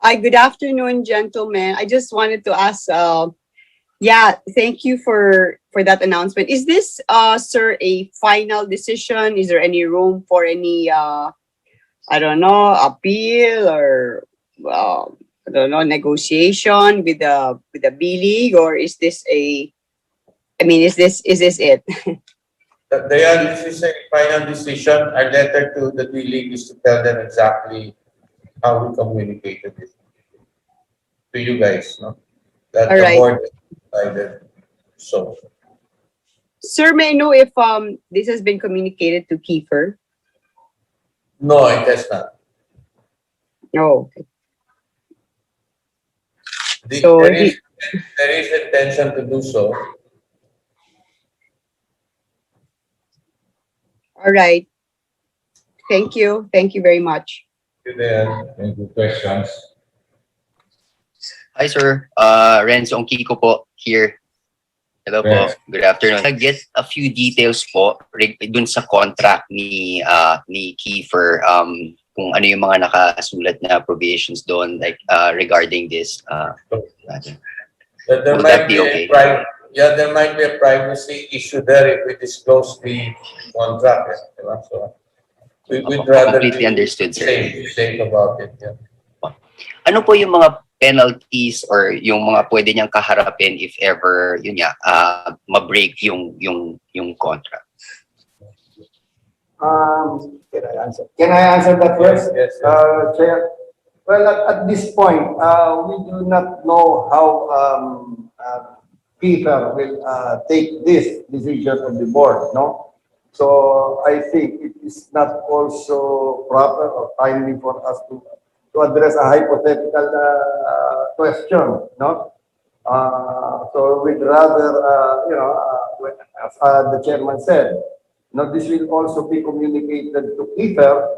Hi, good afternoon, gentlemen. I just wanted to ask, yeah, thank you for that announcement. Is this, sir, a final decision? Is there any room for any, I don't know, appeal or, I don't know, negotiation with the B League, or is this a? I mean, is this it? This is a final decision. Our letter to the D-League is to tell them exactly how we communicated it to you guys, no? That All the right, board decided. So, sir. May I know if this has been communicated to Kiefer? no, it has not. No. Okay. The, So there is intention to do so. all right. Thank you. Thank you very much. Any questions? Hi, sir. Renzo Kiko po here. Hello po. Yes. Good afternoon. I get a few details po dun sa contract ni Kiefer, kung ano yung mga nakasulat na provisions doon, like regarding this. There Would might that be okay? there might be a privacy issue there if we disclose the contract. So we'd rather Completely be understood, sir. safe about it. Yeah. Ano po yung mga penalties or yung mga pwede niyang kaharapin if ever yun nga ma-break yung contract? Can I answer that first? Yes. Chair? Well, at this point, we do not know how Peter will take this decision of the board, no? So I think it is not also proper or timely for us to address a hypothetical question, no? So we'd rather, as the chairman said, this will also be communicated to Peter,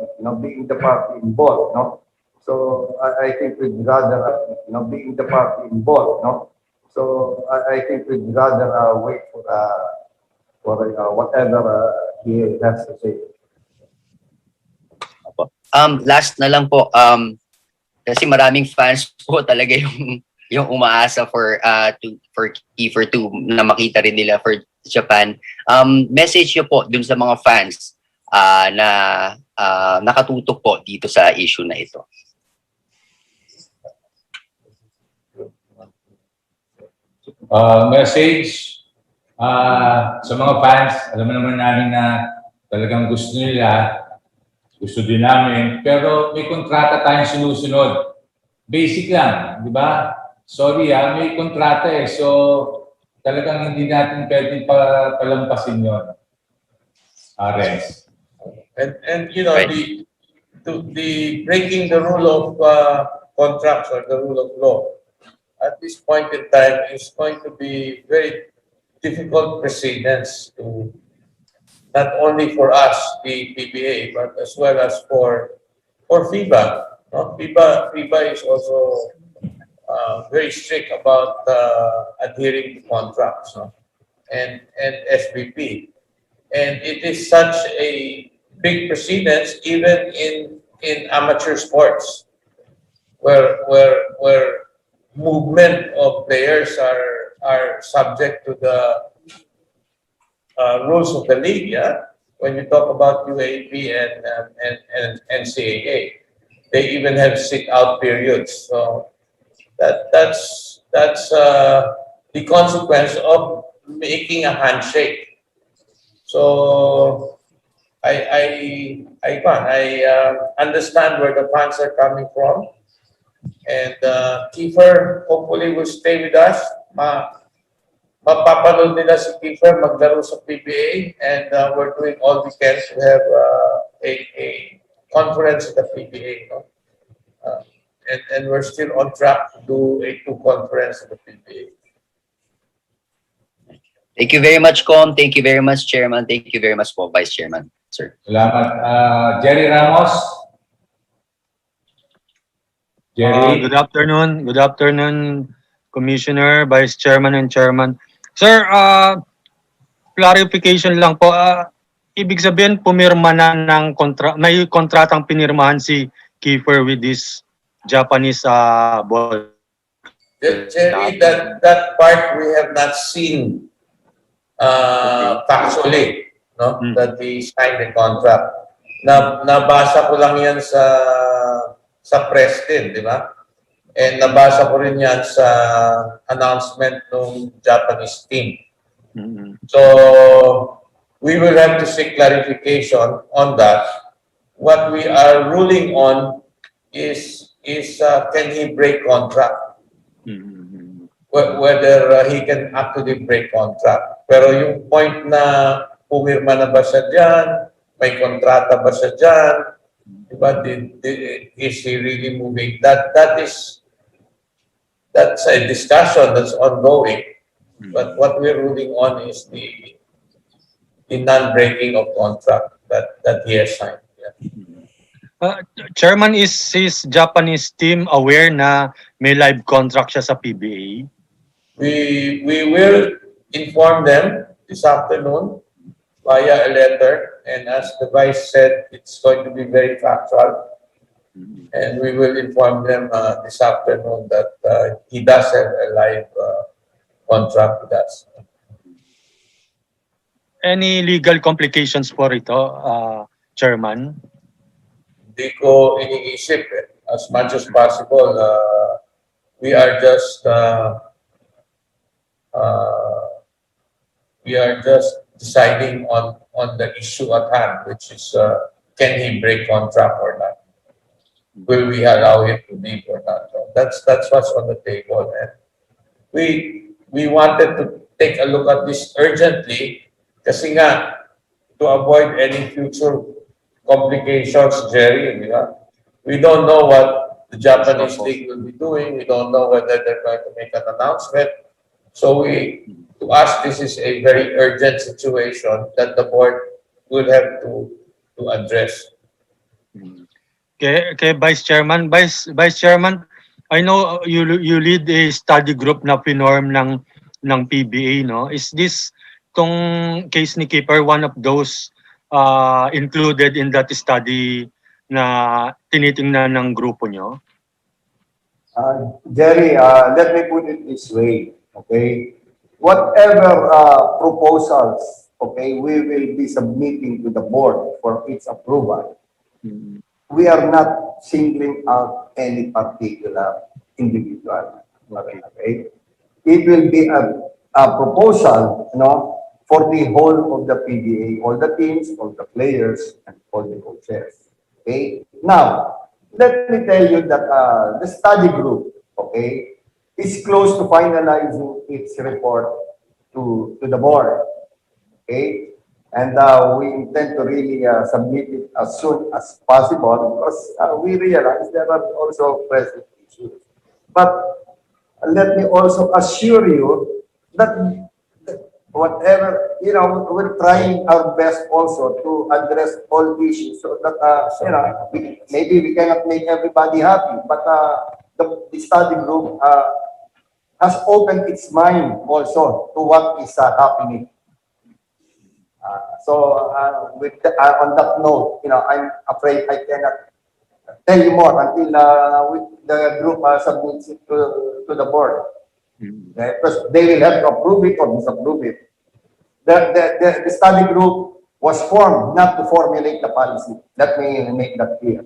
being the party involved, no? So I think we'd rather, being the party involved, no? So I think we'd rather wait for whatever he has to say. Last na lang po, kasi maraming fans po talaga yung umaasa for Kiefer to na makita rin nila for Japan. Message niyo po dun sa mga fans na nakatutok po dito sa issue na ito. Message sa mga fans, alam naman namin na talagang gusto nila, gusto din namin, pero may kontrata tayong sinusunod. Basic lang, di ba? Sorry may kontrata so talagang hindi natin pwedeng palampasin yun. Renz. And you know, Right. the breaking the rule of contracts or the rule of law at this point in time is going to be very difficult precedence to not only for us, the PBA, but as well as for FIBA. No? FIBA is also very strict about adhering to contracts, no? and SBP. And it is such a big precedence even in amateur sports where movement of players are subject to the rules of the league. Yeah? When you talk about UAP and NCAA, they even have sit-out periods. So that's the consequence of making a handshake. So I understand where the fans are coming from, and Kiefer hopefully will stay with us. Mapapanood nila si Kiefer maglaro sa PBA, and we're doing all we can to have a conference at the PBA. No? And we're still on track to do a 2 conference at the PBA. Thank you very much, Com. Thank you very much, Chairman. Thank you very much po, Vice Chairman, sir. Salamat. Jerry Ramos. Jerry. Good afternoon. Good afternoon, Commissioner, Vice Chairman, and Chairman. Sir, clarification lang po. Ibig sabihin, pumirma na ng may kontratang pinirmahan si Kiefer with this Japanese ball. Jerry, that part we have not seen factually, no? Mm. That he signed the contract. Nabasa ko lang yan sa press din, di ba? And nabasa ko rin yan sa announcement ng Japanese team. Mm. So we will have to seek clarification on that. What we are ruling on is can he break contract? Mm. Whether he can actually break contract. Pero yung point na pumirma na ba siya dyan, may kontrata ba siya dyan, diba, is he really moving? That's a discussion that's ongoing. But what we're ruling on is the non-breaking of contract that he has signed. Yeah. Chairman, is his Japanese team aware na may live contract siya sa PBA? We will inform them this afternoon via a letter, and as the Vice said, it's going to be very factual, and we will inform them this afternoon that he does have a live contract with us. Any legal complications po rito, Chairman? Hindi ko iniisip as much as possible. We are just deciding on the issue at hand, which is can he break contract or not? Will we allow him to leave or not? That's what's on the table, and we wanted to take a look at this urgently, kasi nga to avoid any future complications, Jerry. We don't know what the Japanese league will be doing. We don't know whether they're going to make an announcement. So to us, this is a very urgent situation that the board will have to address. Kay Vice Chairman, Vice Chairman, I know you lead a study group na pinorm ng PBA, no? Is this tong case ni Keeper one of those included in that study na tinitingnan ng grupo nyo? Jerry, let me put it this way, okay? Whatever proposals, okay, we will be submitting to the board for its approval. We are not singling out any particular individual. Okay? It will be a proposal, for the whole of the PBA, all the teams, all the players, and all the coaches. Okay? Now, let me tell you that the study group, okay, is close to finalizing its report to the board. Okay? And we intend to really submit it as soon as possible because we realize there are also present issues. But let me also assure you that whatever, we're trying our best also to address all issues so that, maybe we cannot make everybody happy, but the study group has opened its mind also to what is happening. So on that note, I'm afraid I cannot tell you more until the group submits it to the board. Because they will have to approve it or disapprove it. The study group was formed not to formulate the policy. Let me make that clear.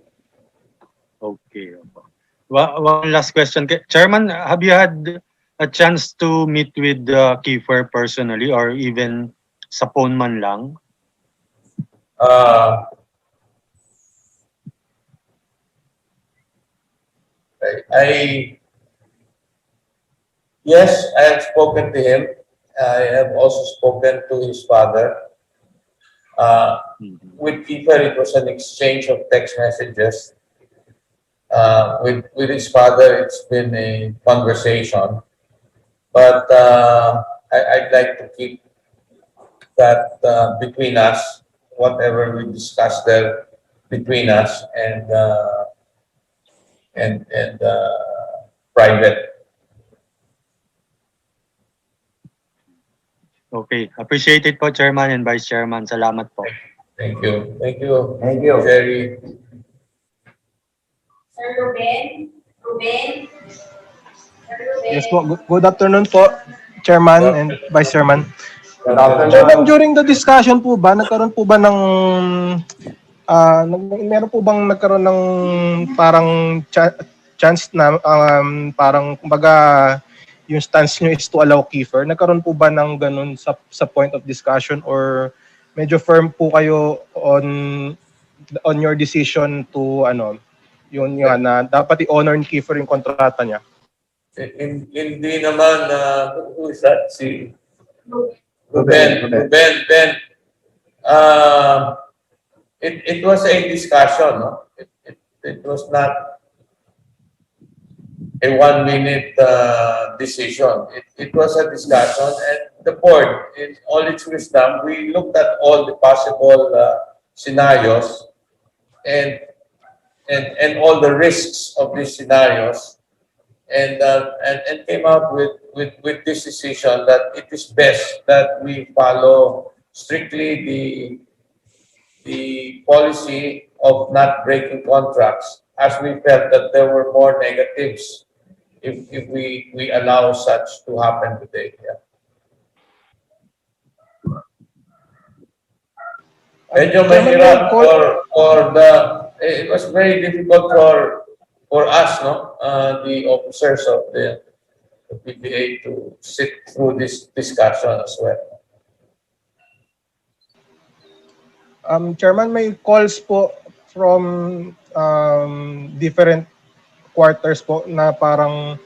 Okay. One last question. Chairman, have you had a chance to meet with Kiefer personally or even sa phone man lang? Yes, I have spoken to him. I have also spoken to his father. With Kiefer, it was an exchange of text messages. With his father, it's been a conversation. But I'd like to keep that between us, whatever we discuss there between us and private. Okay. Appreciate it po, Chairman and Vice Chairman. Salamat po. Thank you. Thank you. Thank you. Jerry. Sir Ruben? Yes po. Good afternoon po, Chairman and Vice Chairman. Good afternoon. Chairman, during the discussion po ba, nagkaroon po ba ng meron po bang nagkaroon ng parang chance na parang kumbaga yung stance nyo is to allow Kiefer? Nagkaroon po ba ng ganun sa point of discussion, or medyo firm po kayo on your decision to yun nga na dapat i-honor ni Kiefer yung kontrata niya? Hindi naman, who is that? Si Ruben. Ben. It was a discussion, no? It was not a 1-minute decision. It was a discussion, and the board, in all its wisdom, we looked at all the possible scenarios and all the risks of these scenarios, and came out with this decision that it is best that we follow strictly the policy of not breaking contracts, as we felt that there were more negatives if we allow such to happen today. Yeah. Medyo mahirap it was very difficult for us, no, the officers of the PBA to sit through this discussion as well. Chairman, may calls po from different quarters po na parang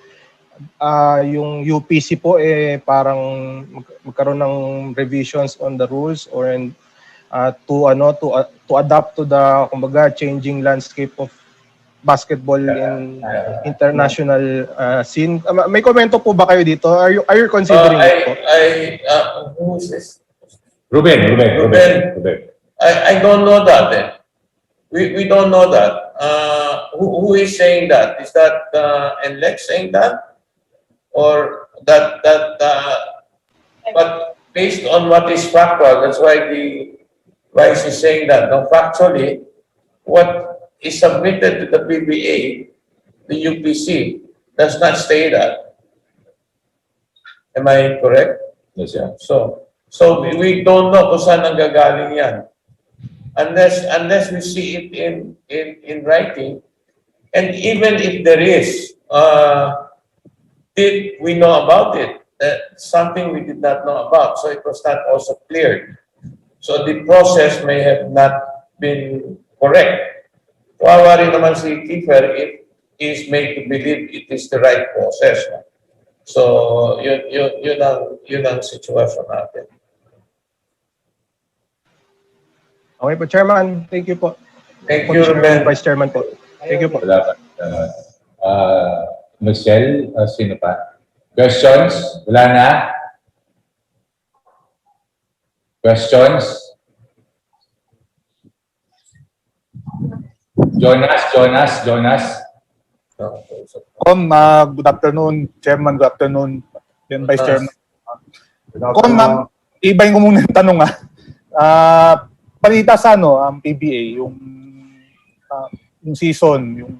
yung UPC po parang magkaroon ng revisions on the rules or to adapt to the kumbaga changing landscape of basketball in international scene. May komento po ba kayo dito? Are you considering it po? Who is this? Ruben. I don't know that. We don't know that. Who is saying that? Is that NLEX saying that, or that? But based on what is factual, that's why the Vice is saying that. Now, factually, what is submitted to the PBA, the UPC, does not say that. Am I correct? Yes, sir. So we don't know kung saan nanggagaling yan. Unless we see it in writing, and even if there is, did we know about it? That's something we did not know about, so it was not also cleared. So the process may have not been correct. Kawawa rin naman si Kiefer if he is made to believe it is the right process. So yun ang sitwasyon natin. Okay po, Chairman. Thank you po. Thank you, Ruben. Vice Chairman po. Thank you po. Wala pa. Michelle, sino pa? Questions? Wala na? Questions? Jonas. Good afternoon, Chairman. Good afternoon, then Vice Chairman. Ma'am, ibahin ko muna yung tanong balita sa ang PBA, yung season, yung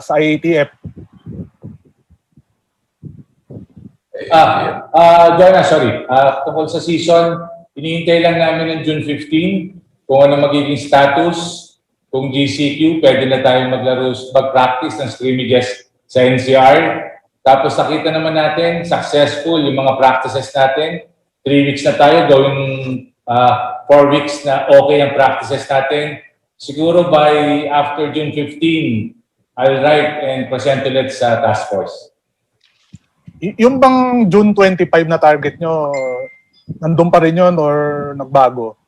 sa IATF. Jonas, sorry. Tungkol sa season, hinihintay lang namin ng June 15 kung ano magiging status. Kung GCQ, pwede na tayo mag-practice ng scrimmages sa NCR. Tapos nakita naman natin, successful yung mga practices natin. 3 weeks na tayo, gawing 4 weeks na okay ang practices natin. Siguro by after June 15, I'll write and present ulit sa task force. Yung bang June 25 na target nyo, nandun pa rin yun or nagbago?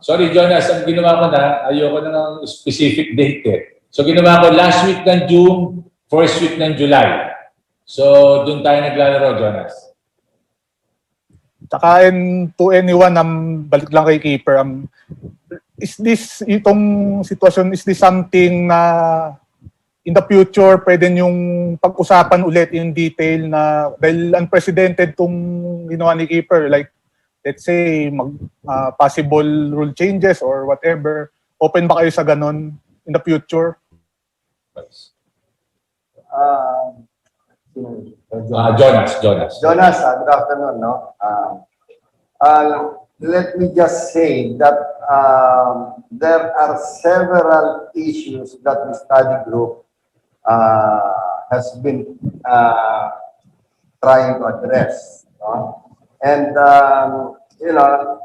Sorry Jonas, ang ginawa ko na, ayoko na ng specific date So ginawa ko last week ng June, first week ng July. So doon tayo naglalaro, Jonas. Tsaka to anyone, balik lang kay Keeper, is this, itong sitwasyon, is this something na in the future pwede yung pag-usapan ulit in detail na dahil unprecedented tong ginawa ni Keeper, like let's say possible rule changes or whatever, open ba kayo sa ganon in the future? Jonas, Jonas. Jonas, good afternoon. No? Let me just say that there are several issues that the study group has been trying to address. No? And, you know,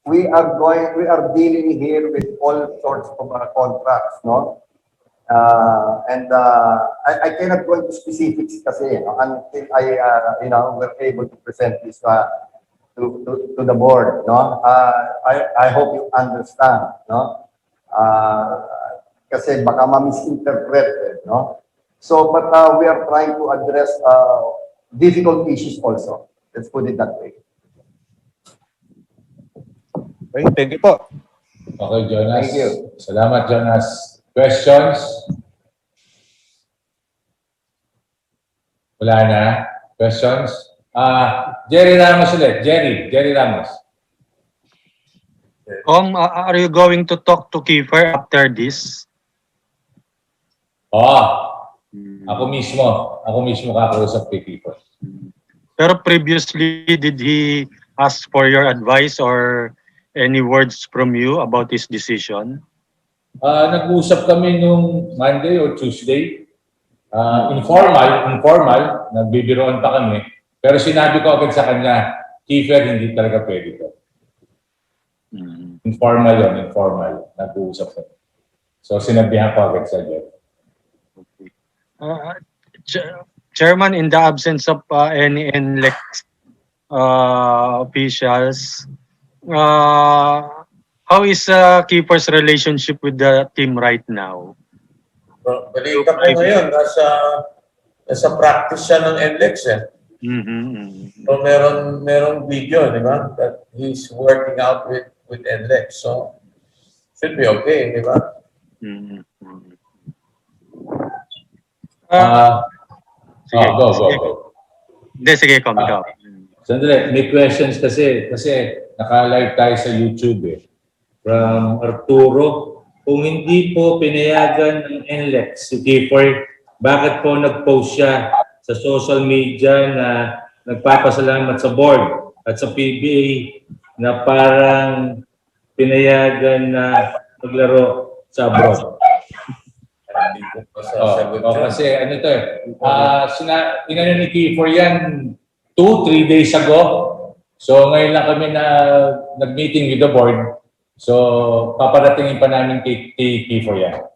we are dealing here with all sorts of contracts, no? I cannot go into specifics kasi, until we're able to present this to the board, no? I hope you understand, no? Kasi baka ma-misinterpret, no? So, but we are trying to address difficult issues also. Let's put it that way. Okay, thank you po. Okay, Jonas. Thank you. Salamat, Jonas. Questions? Wala na? Questions? Jerry Ramos ulit. Jerry Ramos. Are you going to talk to Kiefer after this? Ako mismo kakausap kay Kiko. Pero previously, did he ask for your advice or any words from you about his decision? Nag-usap kami nung Monday or Tuesday. Informal, nagbibiroan pa kami. Pero sinabi ko agad sa kanya, Kiefer, hindi talaga pwede ko. Informal. Nag-uusap kami. So sinabihan ko agad sa Jeff. Chairman, in the absence of any NLEX officials, how is Keeper's relationship with the team right now? Balita ko ngayon, nasa practice siya ng NLEX eh. So merong video, di ba? That he's working out with NLEX. So should be okay, di ba? Go. Sige, ikaw. Sandali, may questions kasi naka-live tayo sa YouTube eh. From Arturo, kung hindi po pinayagan ng NLEX si Kiefer, bakit po nag-post siya sa social media na nagpapasalamat sa board at sa PBA na parang pinayagan na maglaro sa abroad? Kasi ano to inano ni Kiefer yan 2-3 days ago. So ngayon lang kami na nag-meeting with the board. So paparatingin pa namin kay Kiefer yan.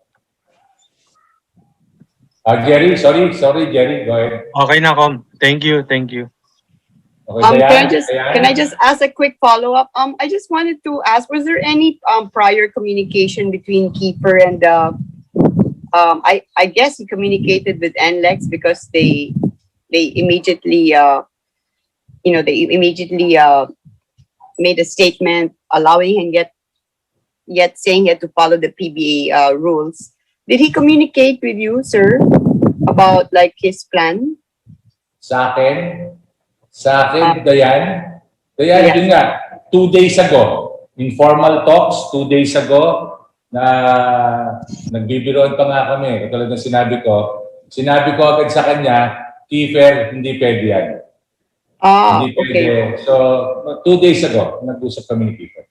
Jerry, sorry Jerry, go ahead. Okay na, Com. Thank you. Okay, Can I just ask a quick follow-up? I just wanted to ask, was there any prior communication between Kiefer and I guess he communicated with NLEX because they immediately made a statement allowing him yet saying he had to follow the PBA rules. Did he communicate with you, sir, about like his plan? Sa akin, Dayan, Yes. yun nga, 2 days ago, informal talks, 2 days ago, na nagbibiroan pa nga kami. Katulad ng sinabi ko agad sa kanya, Kiefer, hindi pwede yan. Hindi pwede. Okay. So, 2 days ago, nag-usap kami ni Kiefer.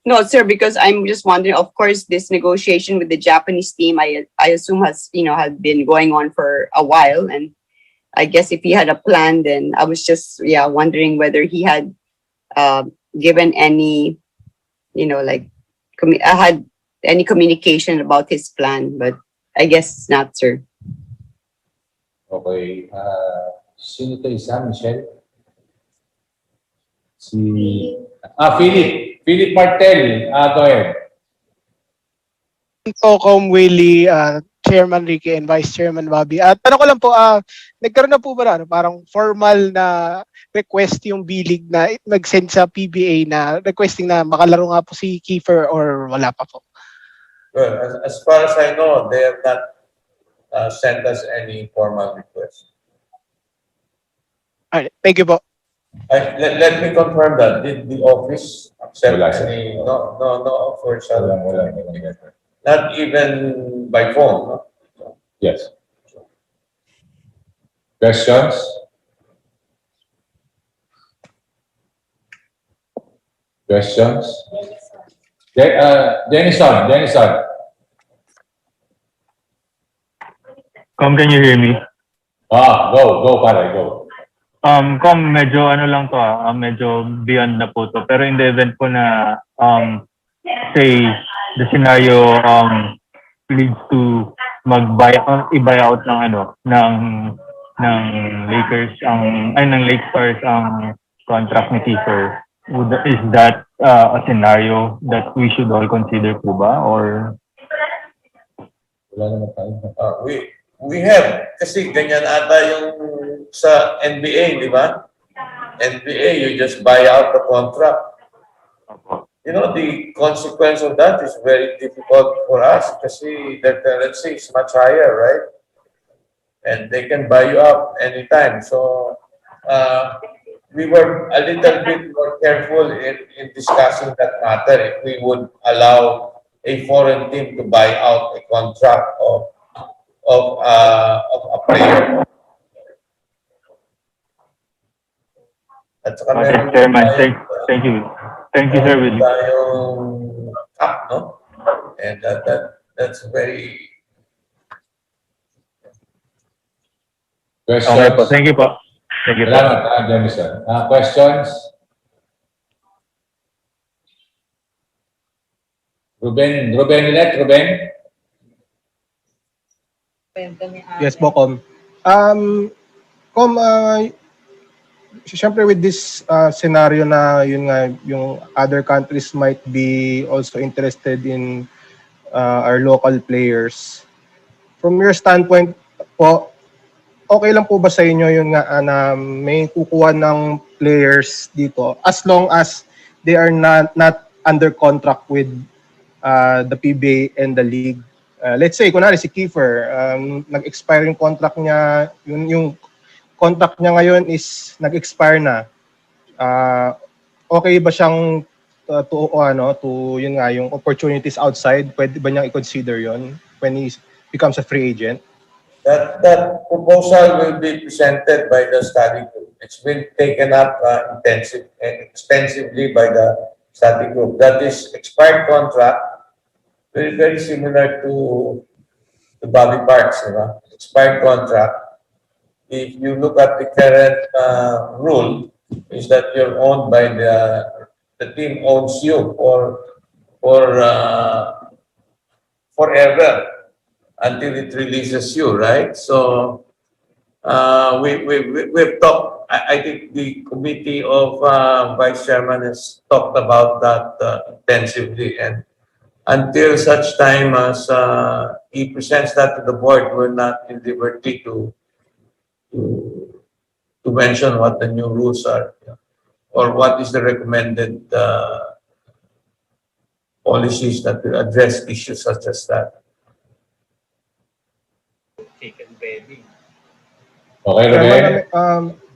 No, sir, because I'm just wondering, of course, this negotiation with the Japanese team, I assume has been going on for a while. And I guess if he had a plan, then I was just, wondering whether he had given any, had any communication about his plan, but I guess not, sir. Okay. Sino ito isa? Michelle? Philip Martel. Go ahead. Com Willie, Chairman Ricky and Vice Chairman Bobby. Tanong ko lang po, nagkaroon na po ba parang formal na request yung bilig na nag-send sa PBA na requesting na makalaro nga po si Kiefer or wala pa po? Well, as far as I know, they have not sent us any formal request. Alright, thank you po. Let me confirm that. Did the office accept Wala, sir. any? No offer. Wala. Not even by phone. No? Yes. Questions? Questions? Denison. Can you hear me? Go pare, go. Medyo ano lang to medyo beyond na po to. Pero in the event po na, say, the scenario, leads to i-buy out ng ng Lakers, ng Lake Stars ang contract ni Kiefer. Is that a scenario that we should all consider po ba? Or Wala naman tayo. We have, kasi ganyan ata yung sa NBA, di ba? NBA, you just buy out the contract. You know, the consequence of that is very difficult for us kasi their currency is much higher, right? And they can buy you up anytime. So, we were a little bit more careful in discussing that matter if we would allow a foreign team to buy out a contract of a player. At saka meron Chairman, tayong, thank you. Thank you, sir. meron tayong cap, no? And that's very... Questions? Okay po. Thank you po. Thank you po. Salamat, Denison. Questions? Ruben ulit, Ruben? Yes po, Com. Com, siyempre with this scenario na yun nga, yung other countries might be also interested in our local players. From your standpoint po, okay lang po ba sa inyo yun nga na may kukuha ng players dito as long as they are not under contract with the PBA and the league? Let's say, kunwari si Kiefer, nag-expire yung contract niya, yung contract niya ngayon is nag-expire na. Okay ba siyang to yun nga, yung opportunities outside, pwede ba niyang i-consider yun when he becomes a free agent? That proposal will be presented by the study group. It's been taken up extensively by the study group. That is expired contract, very similar to the Bobby Parks, expired contract. If you look at the current rule, is that you're owned by the team owns you forever until it releases you, right? So we've talked. I think the committee of vice chairman has talked about that intensively, and until such time as he presents that to the board, we're not in liberty to mention what the new rules are, or what is the recommended policies that will address issues such as that. Okay, Ruben?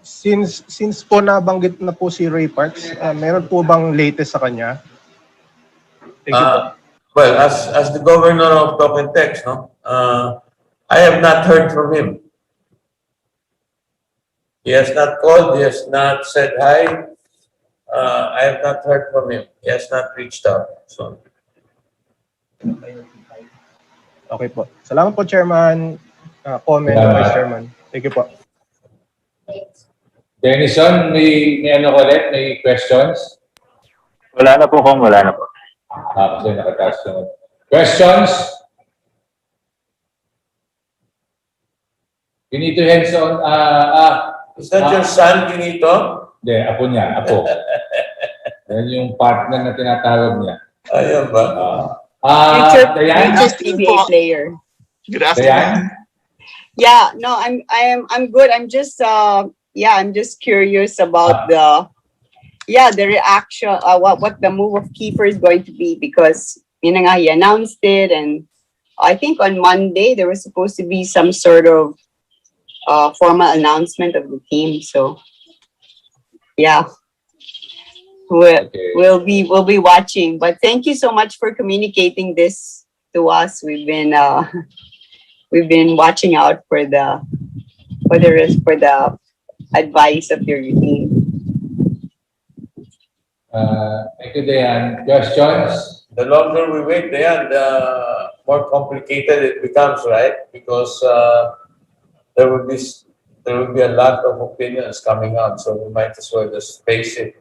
Since po nabanggit na po si Ray Parks, meron po bang latest sa kanya? Thank you po. Well, as the governor of Talk and Text, I have not heard from him. He has not called. He has not said hi. I have not heard from him. He has not reached out. So. Okay po. Salamat po, Chairman. Comment, Vice Chairman. Thank you po. Denison, may ano ulit? May questions? Wala na po, Kong. Wala na po. Kasi nakataas naman. Questions? Benito Henson, Is that your son, Benito? Hindi, apo niya, apo. Yan yung partner na tinatawag niya. Ayun ba? Future PBA player. Good afternoon. Yeah, no, I'm good. I'm just curious about the reaction, what the move of Kiefer is going to be, because he announced it, and I think on Monday there was supposed to be some sort of formal announcement of the team. So yeah, we'll be watching. But thank you so much for communicating this to us. We've been watching out for the for the advice of your team. Thank you, Dayan. Questions? The longer we wait, the more complicated it becomes, right? Because there will be a lot of opinions coming out, so we might as well just face it.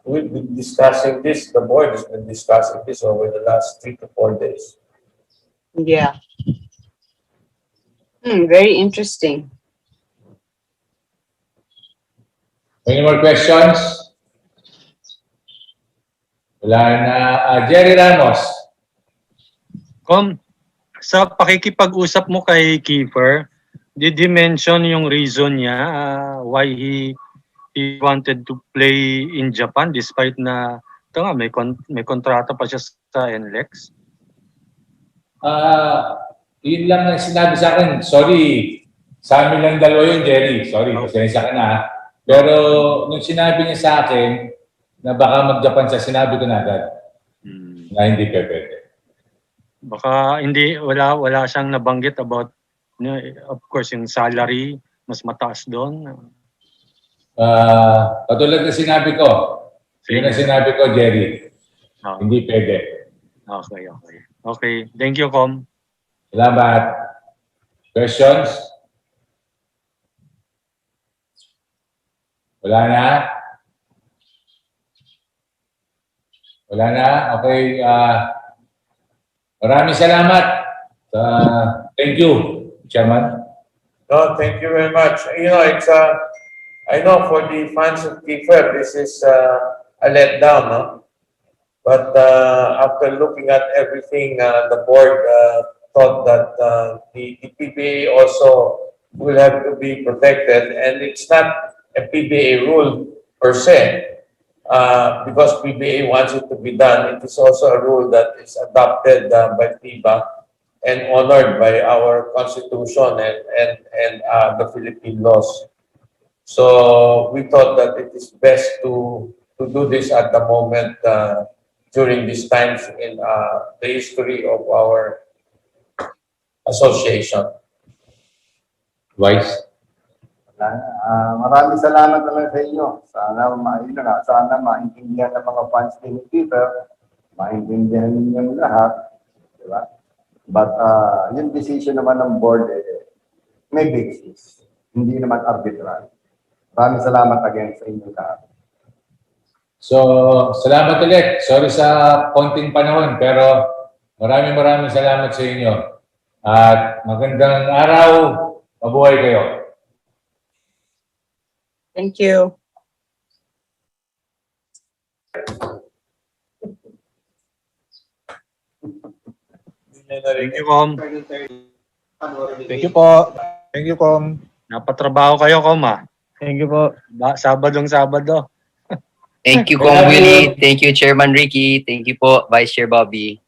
We've been discussing this. The board has been discussing this over the last 3 to 4 days. Yeah. Very interesting. Any more questions? Wala na. Jerry Ramos. Sa pakikipag-usap mo kay Kiefer, did he mention yung reason niya why he wanted to play in Japan despite na ito nga, may kontrata pa siya sa NLEX? Yun lang ang sinabi sa akin. Sorry, sa amin lang dalawa yun, Jerry. Sorry, pasensya ka na. Pero nung sinabi niya sa akin na baka mag-Japan siya, sinabi ko na agad na hindi pwede. Baka wala siyang nabanggit about, of course, yung salary, mas mataas doon. Katulad na sinabi ko, yun ang sinabi ko, Jerry. Hindi pwede. Okay. Thank you, Com. Salamat. Questions? Wala na? Wala na? Okay. Maraming salamat. Thank you, Chairman. No, thank you very much. You know, it's I know for the fans of Kiefer, this is a letdown, no? But after looking at everything, the board thought that the PBA also will have to be protected, and it's not a PBA rule per se, because PBA wants it to be done. It is also a rule that is adopted by FIBA and honored by our Constitution and the Philippine laws. So we thought that it is best to do this at the moment during these times in the history of our association. Vice? Maraming salamat naman sa inyo. Sana maintindihan ng mga fans ni Peter, maintindihan ninyo lahat. Diba? But yung decision naman ng board, may basis. Hindi naman arbitrary. Maraming salamat again sa inyo lahat. So, salamat ulit. Sorry sa konting panahon, pero maraming salamat sa inyo. At magandang araw. Mabuhay kayo. Thank you. Thank you, Com. Thank you po. Thank you, Com. Napatrabaho kayo, Com, Thank you po. Sabado. Thank you, Com Willie. Thank you, Chairman Ricky. Thank you po, Vice Chair Bobby.